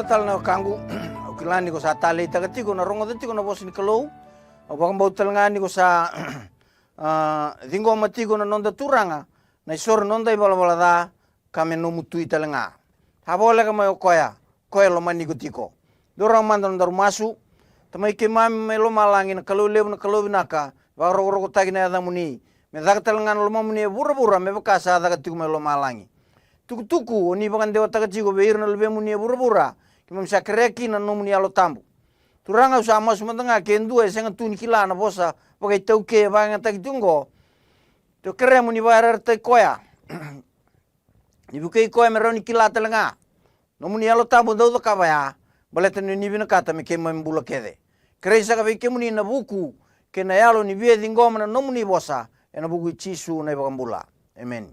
tal na kangu kilani ko sa tali tagati ko na rongo dati ko na bos ni kalau wakang bautal ngani ko sa dingo mati ko na nonda turanga na isor nonda ibala da kame no mutui talenga habole ka mayo koya lo mani ko tiko dorang mandan dar masu tamai ke mam melo malangi na kalau lebu na kalau binaka waro ko tagi na da muni me da talenga lo mamuni bura me bakasa da tiko melo malangi tuku ni bakan dewa tagati ko beir na lebe muni bura kimam sakreki na no muni alo tambu turanga usa mas matanga kendu senga tuni kila na bosa pakai tauke banga tagitungo to kere muni barar te koya ni bukai koya meroni kila telenga no muni alo tambu do kabaya baleta ni bina kata me kemam bula kede kere saka be kemuni na buku ke na yalo ni bie dingoma na no muni bosa ena buku chisu na bakambula amen.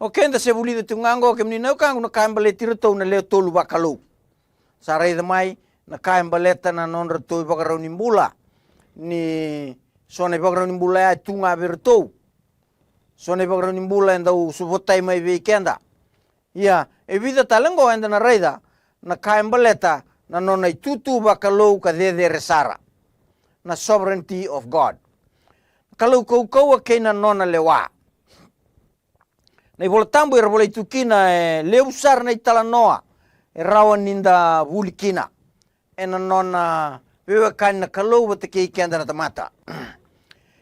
Oke, nda se buli de tungango ke mni kangu na kaembale tirto na leo tolu bakalu. Sarai demai na kaembaleta na non reto bakarau nimbula. Ni sone bakarau nimbula ya tunga berto. Sone bakarau nimbula enda subotai mai weekenda. Ia, e vida talengo enda na raida na kaembaleta na nona tutu bakalu ka de resara. Na sovereignty of God. Kalau kau ke na nona lewa. Nei bola tambu era bola itukina leusar nei talanoa rawan ninda wulikina ena nona wewe kan na kalau bate ke ikenda na tamata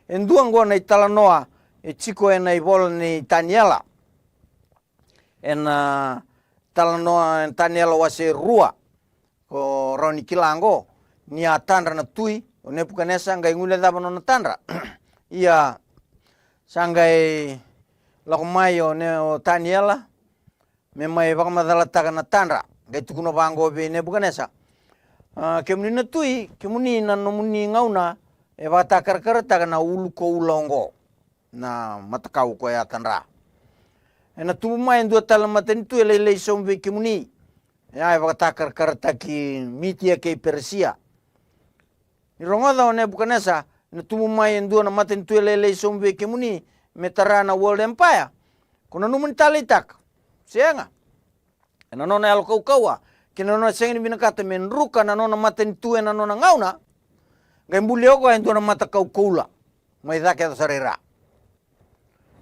enduang go nei talanoa chiko nei bola nei Taniela ena talanoa Taniela wase rua ko roni kilango ni atandra na tui one pukanesa ngai ngule daba nona tandra ia sangai lakumayo ne o Taniela me mai bakamadala taga na tandra gai tukuno bango be ne bukanesa kemuni na tui kemuni na nomuni ngauna e bata karkar taga na ulu ko ulongo na matakau ko ya tandra ena tumu mai ndu tala maten tu le sombe kemuni ya e bata karkar taki mitia ke Persia ni rongoda ne bukanesa na tumu mai ndu na maten tu le sombe kemuni metarana World Empire kuna numun talitak sianga ena nona alo kaua kina nona sengi bina kata menruka na nona maten tue na nona ngauna ngai mbulio ko ento na mata kaula mai dake da sarera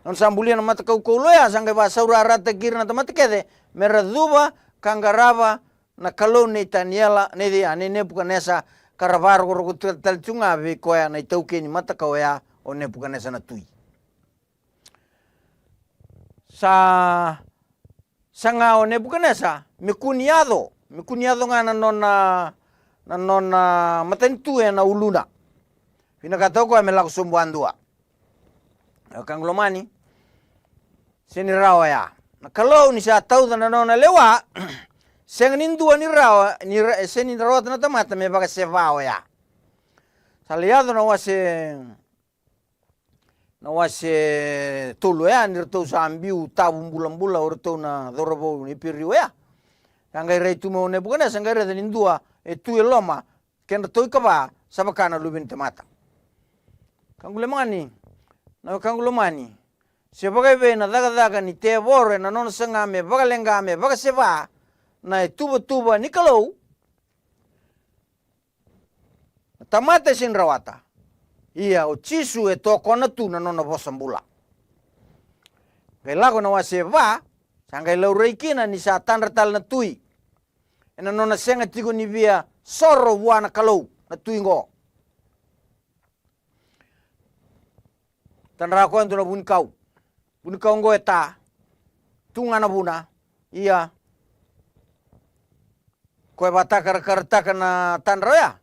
non sambulia na mata kaula ya sangai ba saura rata kirna tamata kede meraduba kangarava na kalone Taniela ne dia ne bukanesa karavar go taltunga be ko ya na tauke ni mata kauya o ne bukanesa na tui sa sanga one bukanesa mikuniado nga na nona matentu na uluna pinakatoko ay melako sumbuan dua kang lomani sinirawa ya nakalo ni sa tau na nona lewa seng nindua ni rawa ni senin rawa na tamata me baga sevao ya saliado na wase tolu ya nirto sambiu tabum bulan orto na dorobo ni piriu ya sangai rei tumo ne bugana sangai rei nindua tu eloma ken to ikaba sabakana lubin temata kangulomani sebagai be na daga ni te bore na non sanga me bagalenga me baga seba na tuba ni kalau tamata sin rawata iya o chisu e toko na tu na nona bosambula. Kai lago na wase va, sangai lau reikina ni sa tandra tal na tui. Ena nona senga tigo ni via soro wana kalau na tui ngo. Tandra ko ento na bunikau. Bunikau ngo eta. Tunga na buna. Iya. Koe bata karakar na tandra ya.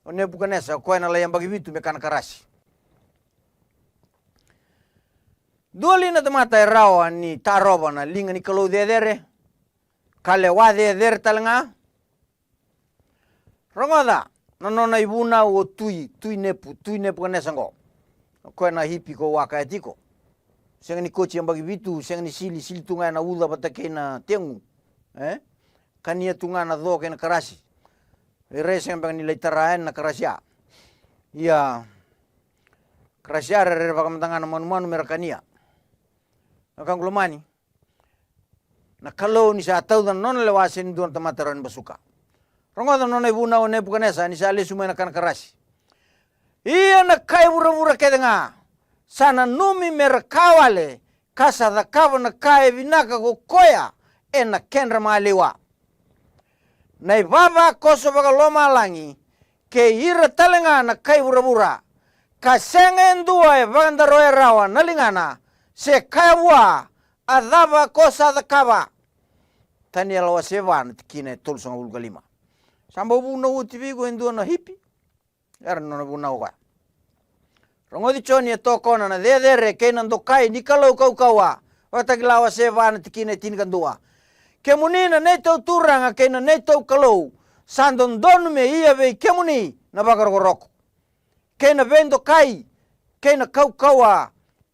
One bukanesa koe na layang bagi bitu mekana karasi. Dua lina temata rawa ni taroba na linga ni kalau dedere. Kale wa dedere talenga. Rongoda na nona ibuna o tui nepu kanesa ngo. Koe na hipi ko waka etiko. Senga ni koci yang bagi bitu, senga ni sili tunga na uda batake na tengu. Kania tunga na do kena karasi. Resa yang bang nilai terain na kerasia, iya kerasia rere bakam tangan manu merakania, akang glomani, na kalau ni sa tau dan non lewasin ni tuan tamataran basuka. Rongo non e buna o Nebukadnesa ni sa lesu mena kan karasi. Ia na kai bura-bura kedenga. Sana numi merakawale kasa da kava na kai vinaka ko koya e na kenra maliwa. Nai baba koso baka loma langi ke ira talenga na kai bura-bura. Kasenga endua e vaganda roe rawa nalingana se kaiwa adaba kosa da kava. Tani alawa sevan tikine tulsong ulgalima. Samba buna utibi ko endua na hipi. Era nona buna uka. Rongo di choni e tokona na dedere ke nando kai ni kalau kau kawa. Watakilawa sevan tikine tinikandua. Kemunina neto turanga ke na neto kalau. Sandon donu me ia vei kemuni na bakarogoroko. Ke na vendo kai. Ke na kau kawa.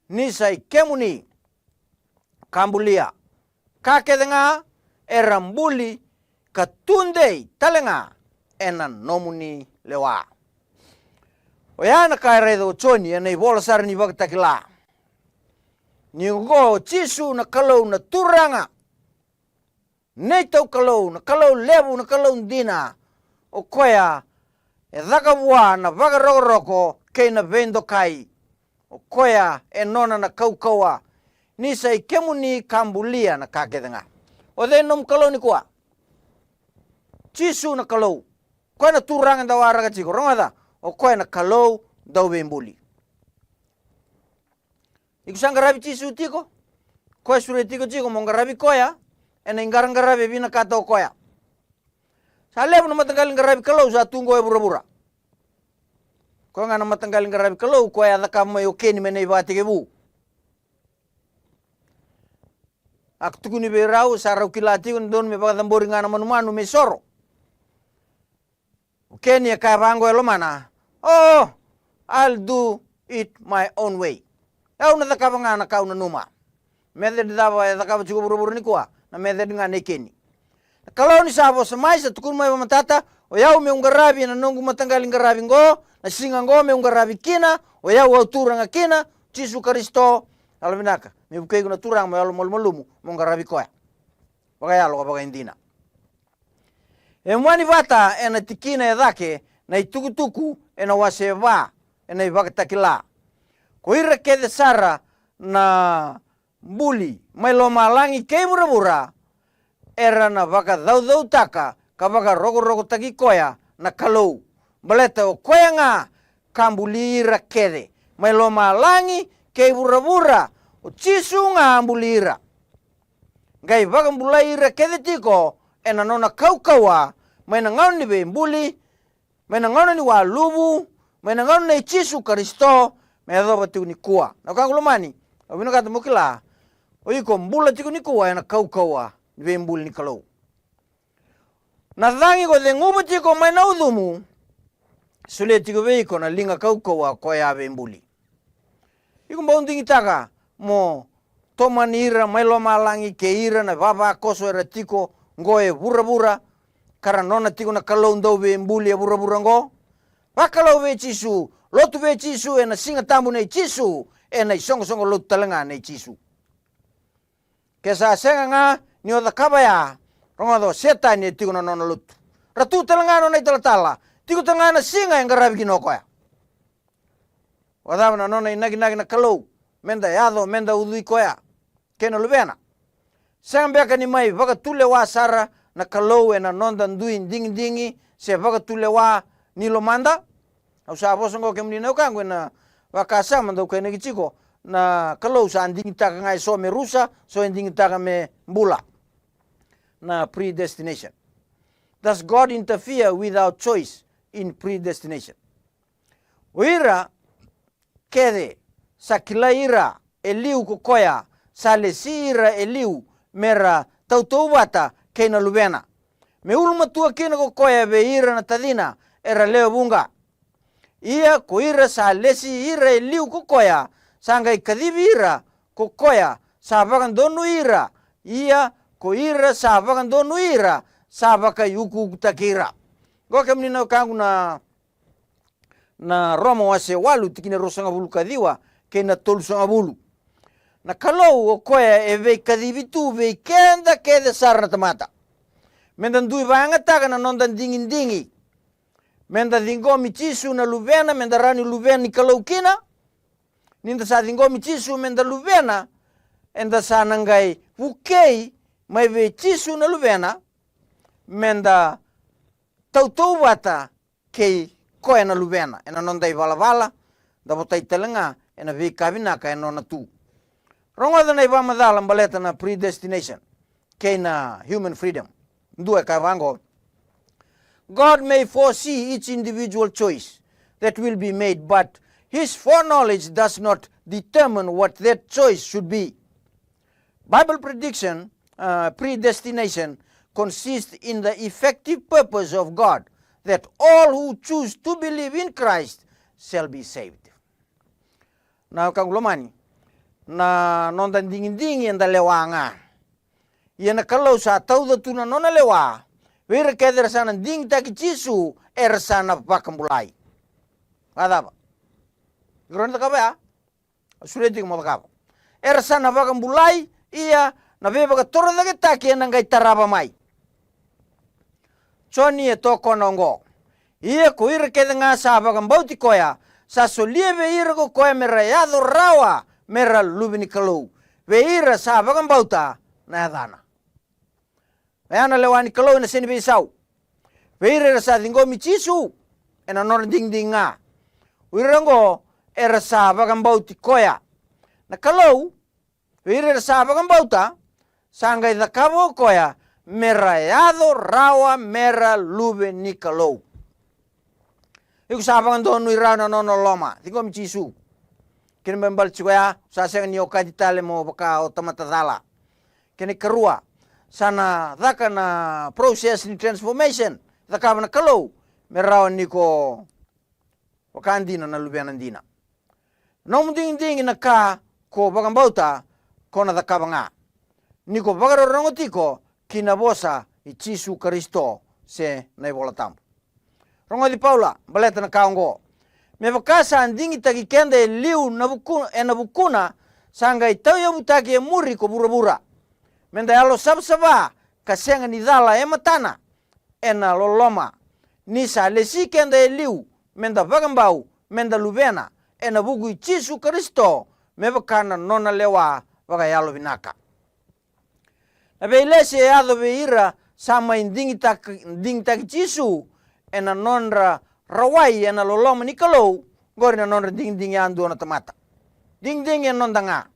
Nisai kemuni. Kambulia. Kake denga erambuli katundei talenga ena nomuni lewa. Oyana kaire do choni ena ibola sar ni bagtakila. Ni go chisu na kalau na turanga. Neto kalau na kalau lebu na kalau dina. O koya e dakawa na bagaroroko ke na vendo kai. O koya e nona na kaukawa. Nisai kemuni kambulia na kake denga. O de nom kalau ni kuwa. Chisu na kalau. Koe na turanga da waraga chiko. Rongada. O koe na kalau dau bembuli. Iku sangarabi chisu tiko. Koe sure tiko chiko mongarabi koya. Ena ingarangarabi bina kata o koya. Salebu na matanggalin garabi kalau sa tunggo e bura-bura. Koe nga na matanggalin garabi kalau koe adaka mo yo keni mene ibati kebu. Ak tukuni berau sarau kilati kun don me baga tambori ngana manu me soro. Keni ka bango elo mana. Oh, I'll do it my own way. Au na takabanga na kauna numa. Mede dawa da kaba chugo buru ni kwa na mede ngane keni. Kalau ni sabo semai sa tukun mai matata o yau me ungarabi na nongu matanggali ngarabi ngo na singa ngo me ungarabi kina o yau auturanga kina Chisu Kristo alminaka. Me bukai kuna turang me almolmolumu mongarabi koya. Bagaya lo baga indina. E mwani vata ena tikina edake na itukutuku ena waseva ena ibaga takila. Ko ira kede sara na buli mai lo malangi kei bura-bura era na baga dau taka ka baga rogo taki koya na kalau. Baleta o koya nga kambuli ira kede mai lo malangi kei bura-bura o chisu nga ambulira. Gai baga mbulai ira kede tiko ena nona kaukawa mai na ngauni be mbuli mai na ngauni wa lubu mai na ngauni Chisu Kristo mai do batu ni kuwa na kangulumani obino kata mukila oiko mbula tiko ni kuwa ena kaukawa be mbuli ni kalau na dangi ko de nguba tiko mai na udumu sule tiko veiko na linga kaukawa ko ya be mbuli iko mbondingi taka mo tomanira mai lo malangi ke ira na baba koso era tiko ngoe bura-bura karena nona tiko na kalau ndau be mbuli ya bura-bura ngo. Wakalau be Chisu, lotu be Chisu ena singa tambu nei Chisu, ena isongo-songo lotu talenga nei Chisu. Kesa senga nga ni oda kabaya, rongado setan ni tiko na nona lotu. Ratu talenga no nei talatala, tiko talenga na singa yang garabi kinoko ya. Wadama na nona inagi-nagi na kalau, menda yado, menda udui koya, kena lubena. Senga beka ni mai, baka tule wa sara, na kalau ena nondan duin dingi se baga tulewa nilo manda au sa bosongo kemni na kangu na wakasa mando kene gichiko na kalau sa ding taka ngai so me rusa so ding taka me mbula na predestination. Does God interfere without choice in predestination? Uira kede sakila ira eliu kokoya salesira eliu mera tautubata kena lubena. Me ulma tua kena ko koya be ira na tadina era leo bunga. Ia ko ira sa lesi ira liu ko koya sanga ikadibi ira ko koya sa bagan donu ira. Ia ko ira sa bagan donu ira sa baka yuku takira. Go kemni na kangu na Roma wase walu tikine rosanga bulu kadiwa kena tol sanga bulu. Na kalau o koya e vei kadivitu vei kenda kede sarna tamata. Menda dui vanga taka na nondan dingin dingi. Menda dingomi cisu na luvena, menda rani luvena ni kalau kina. Ninda sa dingomi cisu menda luvena, enda sa nangai vukei mai vei cisu na luvena, menda tau wata kei koya na luvena. Ena nondai vala da botai telenga, ena vei kavinaka ena nona tu. Rongoda na iwa madala baleta na predestination, kei na human freedom. Dua kavango. God may foresee each individual choice that will be made, but his foreknowledge does not determine what that choice should be. Bible prediction, predestination, consists in the effective purpose of God that all who choose to believe in Christ shall be saved. Now, kagulomani, na nondan dingin enda lewanga. Ia na kalau sa tau da tuna nona lewa, vira keder sana ding taki cisu er sana pakambulai. Ada apa? Gron ta kaba? Sudah tik mo kaba. Er sana pakambulai ia na beba ka toro da taki na ngai taraba mai. Choni e to konongo. Ia ko ira keder nga sa pakambauti koya, sa solieve ira ko koya merayado rawa mera lubini kalau. Ve ira sa pakambauta na dana. Mayana lewani kalau na sini bisau. Veire rasa dingomi cisu ena nor ding dinga. Wirango erasa bagambauti koya. Na kalau veire rasa bagambauta sangai da kabo koya merayado rawa mera lube ni kalau. Iku sabangan donu irana nono loma dingomi cisu. Kini membal cuya saseng ni okaditale mo baka otamatadala. Kini kerua sana daka na process ni transformation daka na kalau merawan ni ko wakandina na lubianan dina nom ding na ka ko bagambauta ko na daka nga ni ko bagarorongotiko kinabosa ichisu Kristo se na ibolatam rongo di Paula baleta na kaongo me bakasa andingi tagi kende liu na bukuna sanga itayo butaki e muri ko bura-bura menda yalo sab-saba kasenga ni dala ematana ena loloma nisa lesi kenda eliu menda bagambau menda lubena ena bugu Cisu Kristo mebakana nona lewa baga yalo binaka. Na beilese yado beira sama inding tak Cisu ena nonra rawai ena loloma ni kalau gori na nonra ding yandu na tamata. Ding en nondanga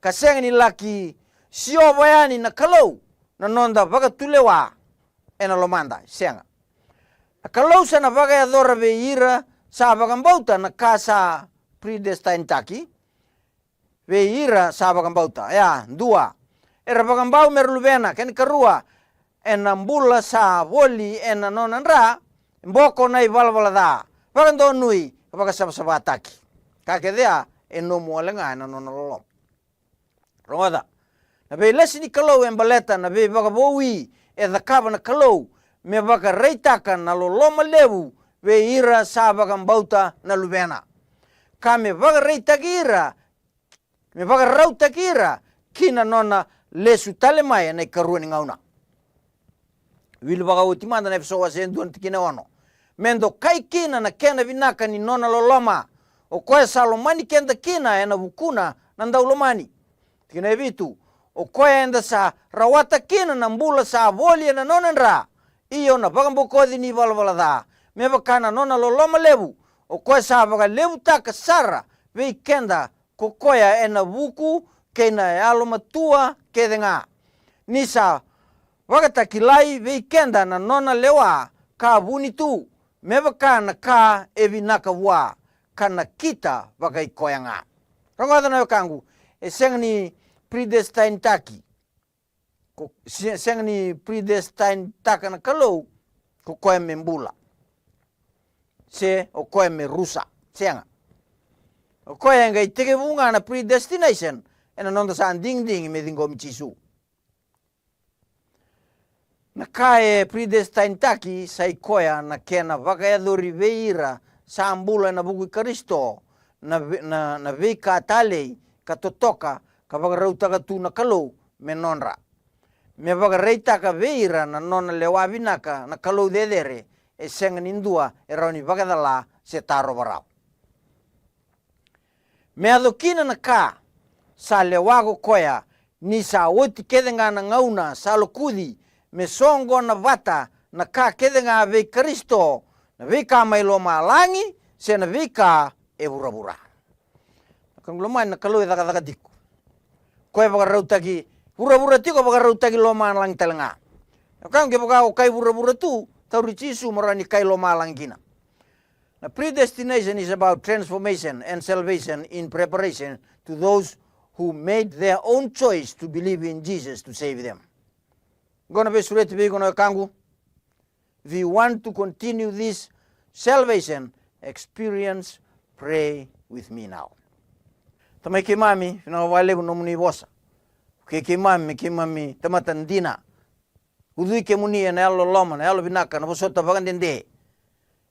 kasenga ni laki sio bayani na kalau na nonda baga tulewa ena lomanda senga. Kalau sana baga adora beira sa bagambauta na kasa predestined taki beira sa bagambauta ya dua era bagambau merlubena ken kerua ena mbula sa woli ena nonanra mboko na ivalvalada bagando nui baga sab taki kakedea eno mualenga ena nonalolom rongoda na be lesi ni kalau embaleta na be baga bowi e da kaba na kalau me baga reitaka na loloma lewu be ira sa baga mbauta na lubena kame baga reitakira me baga rautakira kina nona lesu talemaya na ikaruani ngauna wil baga utimanda na efsowa senduan tikina ono mendo kai kina na kena vinaka ni nona loloma o koe salomani kenda kina ena bukuna na ndaulomani tikina evitu o koe enda sa rawata kina na mbula sa voli na nonanra iyo na bagambukodi ni valvalada me bakana nona loloma lebu o koe sa baga lebu taka sara vei kenda ko koya ena buku kena aloma tua kedenga nisa wakata kilai vei kenda na nona lewa ka buni tu me bakana ka evinaka wa kana kita bagai koyanga rongoda na kangu esengni predestined taki ko sengni predestined takana kalau ko koe membula se o koe me rusa senga o koe ngai tege bunga na predestination ena nonda sa ding me dingo michisu na kae predestined taki sai koya na kena vakayadori veira sa ambula na bugu Kristo na veika tale katotoka ka vagarauta tu na kalau me nonra. Me vagareita ka veira na nona lewa vinaka na kalau dedere e senga nindua e rauni vagadala se taro varau. Me adokina na ka sa lewago koya ni sa oti kedenga na ngauna sa lokudi me songo na vata na ka kedenga ve Kristo na vika mai lo malangi se na vika e burabura. Kang lomai na kalau daga daga diku. Koe vagarauta ki burabura tiko vagarauta ki lo malang telenga. Kang ke baka kai burabura tu tauri Jisu marani kai lo malang kina. Now, predestination is about transformation and salvation in preparation to those who made their own choice to believe in Jesus to save them. Gonna be straight to be gonna kangu. If you want to continue this salvation experience, pray with me now. Tamai ke mami, fina wale ko nomuni bosa. Ke mami, tamatan dina. Udui ke muni na alo loma, na alo binaka, na bosota bagandende.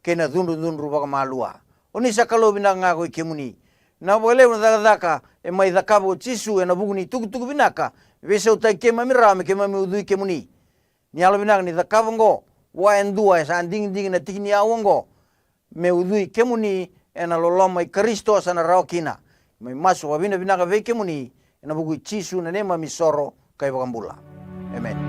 Kena dunru baka malua. Oni sa kalau binaka ko ke muni. Na wale ko daka e mai dakabo Jisu e na buguni tuku binaka. Vese utai ke mami rame ke mami udui ke muni. Ni alo binaka ni dakabo ngo wa endua sa ding na tikni awongo. Me udui ke muni e na loloma i Kristo sa na raokina. Mai maso wa binaka ve ke muni e na bugu Jisu na nema misoro kai bakambula. Amen.